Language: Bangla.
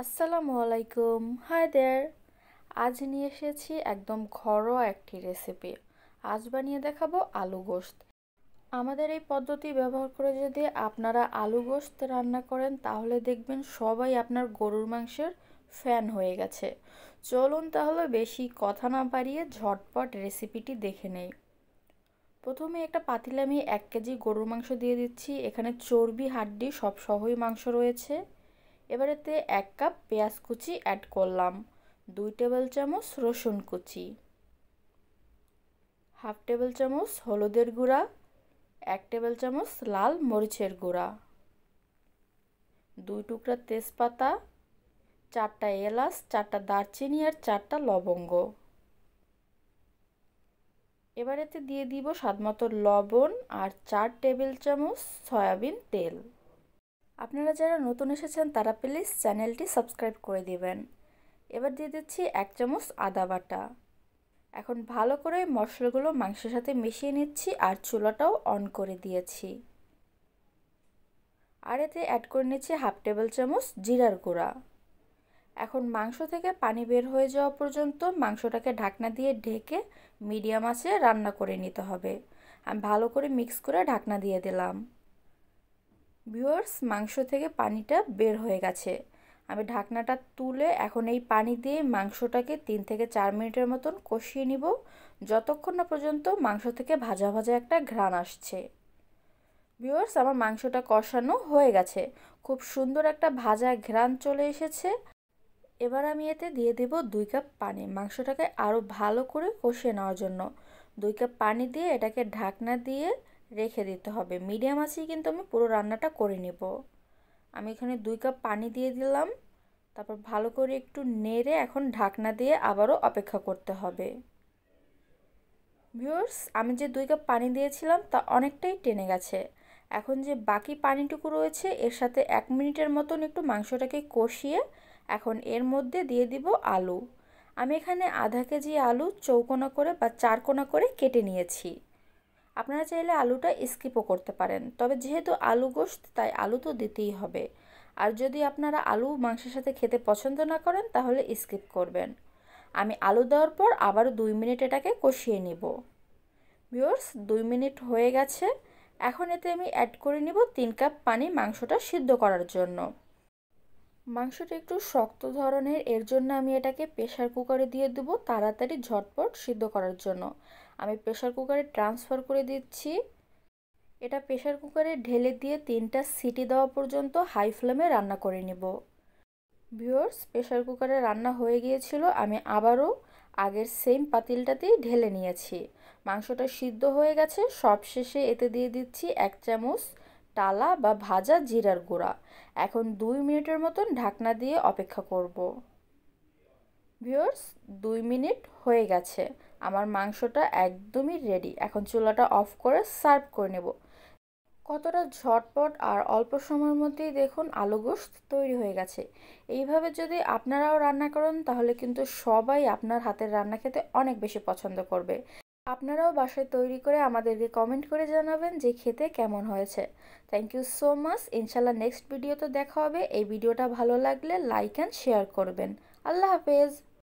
আসসালামু আলাইকুম। Hi there. আজ নিয়ে এসেছি একদম ঘরোয়া একটি রেসিপি। আজ বানিয়ে দেখাবো আলু গোশত। আমাদের এই পদ্ধতি ব্যবহার করে যদি আপনারা আলু গোশত রান্না করেন তাহলে দেখবেন সবাই আপনার গরুর মাংসের ফ্যান হয়ে গেছে। চলুন তাহলে বেশি কথা না বাড়িয়ে ঝটপট রেসিপিটি দেখে নেই। প্রথমে একটা পাতিলে আমি 1 কেজি গরুর মাংস দিয়ে দিচ্ছি। এখানে চর্বি হাড্ডি সব সহই মাংস রয়েছে। এবার এতে 1 কাপ পেঁয়াজ কুচি অ্যাড করলাম, 2 টেবিল চামচ রসুন কুচি, হাফ টেবিল চামচ হলুদের গুঁড়া, 1 টেবিল চামচ লাল মরিচের গুঁড়া, 2 টুকরা তেজপাতা, 4টা এলাচ, 4টা দারচিনি আর 4টা লবঙ্গ। এবার এতে দিয়ে দিব স্বাদমতো লবণ আর 4 টেবিল চামচ সয়াবিন তেল। আপনারা যারা নতুন এসেছেন তারা প্লিজ চ্যানেলটি সাবস্ক্রাইব করে দিবেন। এবার দিয়ে দিচ্ছি 1 চামচ আদা বাটা। এখন ভালো করে মশলাগুলো মাংসের সাথে মিশিয়ে নিচ্ছি আর চুলাটাও অন করে দিয়েছি। আর এতে অ্যাড করে নিচ্ছি হাফ টেবিল চামচ জিরার গুঁড়া। এখন মাংস থেকে পানি বের হয়ে যাওয়া পর্যন্ত মাংসটাকে ঢাকনা দিয়ে ঢেকে মিডিয়াম আঁচে রান্না করে নিতে হবে। আমি ভালো করে মিক্স করে ঢাকনা দিয়ে দিলাম। ভিউয়ার্স, মাংস থেকে পানিটা বের হয়ে গেছে। আমি ঢাকনাটা তুলে এখন এই পানি দিয়ে মাংসটাকে 3 থেকে 4 মিনিটের মতন কষিয়ে নিব, যতক্ষণ না পর্যন্ত মাংস থেকে ভাজা ভাজা একটা ঘ্রাণ আসছে। ভিউয়ার্স, আমার মাংসটা কষানো হয়ে গেছে, খুব সুন্দর একটা ভাজা ঘ্রাণ চলে এসেছে। এবার আমি এতে দিয়ে দেব 2 কাপ পানি, মাংসটাকে আরও ভালো করে কষিয়ে নেওয়ার জন্য। 2 কাপ পানি দিয়ে এটাকে ঢাকনা দিয়ে রেখে দিতে হবে। মিডিয়াম আঁচেই কিন্তু আমি পুরো রান্নাটা করে নেব। আমি এখানে 2 কাপ পানি দিয়ে দিলাম, তারপর ভালো করে একটু নেড়ে এখন ঢাকনা দিয়ে আবারও অপেক্ষা করতে হবে। ভিউয়ার্স, আমি যে 2 কাপ পানি দিয়েছিলাম তা অনেকটাই টেনে গেছে। এখন যে বাকি পানিটুকু রয়েছে এর সাথে 1 মিনিটের মতন একটু মাংসটাকে কষিয়ে এখন এর মধ্যে দিয়ে দিব আলু। আমি এখানে আধা কেজি আলু চৌকোনা করে বা 4 কোনা করে কেটে নিয়েছি। আপনারা চাইলে আলুটা স্কিপও করতে পারেন, তবে যেহেতু আলু গোশত তাই আলু তো দিতেই হবে। আর যদি আপনারা আলু মাংসের সাথে খেতে পছন্দ না করেন তাহলে স্কিপ করবেন। আমি আলু দেওয়ার পর আবারও 2 মিনিট এটাকে কষিয়ে নিব। ভিউয়ার্স, 2 মিনিট হয়ে গেছে। এখন এতে আমি অ্যাড করে নিব 3 কাপ পানি মাংসটা সিদ্ধ করার জন্য। মাংসটা একটু শক্ত ধরনের, এর জন্য আমি এটাকে প্রেসার কুকারে দিয়ে দেব তাড়াতাড়ি ঝটপট সিদ্ধ করার জন্য। আমি প্রেসার কুকারে ট্রান্সফার করে দিচ্ছি। এটা প্রেসার কুকারে ঢেলে দিয়ে 3টা সিটি দেওয়া পর্যন্ত হাই ফ্লেমে রান্না করে নেব। ভিউয়ার্স, প্রেসার কুকারে রান্না হয়ে গিয়েছিল, আমি আবারও আগের সেম পাতিলটাতেই ঢেলে নিয়েছি। মাংসটা সিদ্ধ হয়ে গেছে। সবশেষে এতে দিয়ে দিচ্ছি 1 চামচ টালা বা ভাজা জিরার গুঁড়া। এখন 2 মিনিটের মতন ঢাকনা দিয়ে অপেক্ষা করব। ভিউয়ার্স, 2 মিনিট হয়ে গেছে, আমার মাংসটা একদমই রেডি। এখন চুলাটা অফ করে সার্ভ করে নেব। কতটা ঝটপট আর অল্প সময়ের মধ্যেই দেখুন আলু গোশত তৈরি হয়ে গেছে। এইভাবে যদি আপনারাও রান্না করেন তাহলে কিন্তু সবাই আপনার হাতের রান্না খেতে অনেক বেশি পছন্দ করবে। আপনারাও বাসায় তৈরি করে আমাদেরকে কমেন্ট করে জানাবেন যে খেতে কেমন হয়েছে। Thank you so much. ইনশাল্লাহ নেক্সট ভিডিওতে দেখা হবে। এই ভিডিওটা ভালো লাগলে লাইক অ্যান্ড শেয়ার করবেন। আল্লাহ হাফেজ।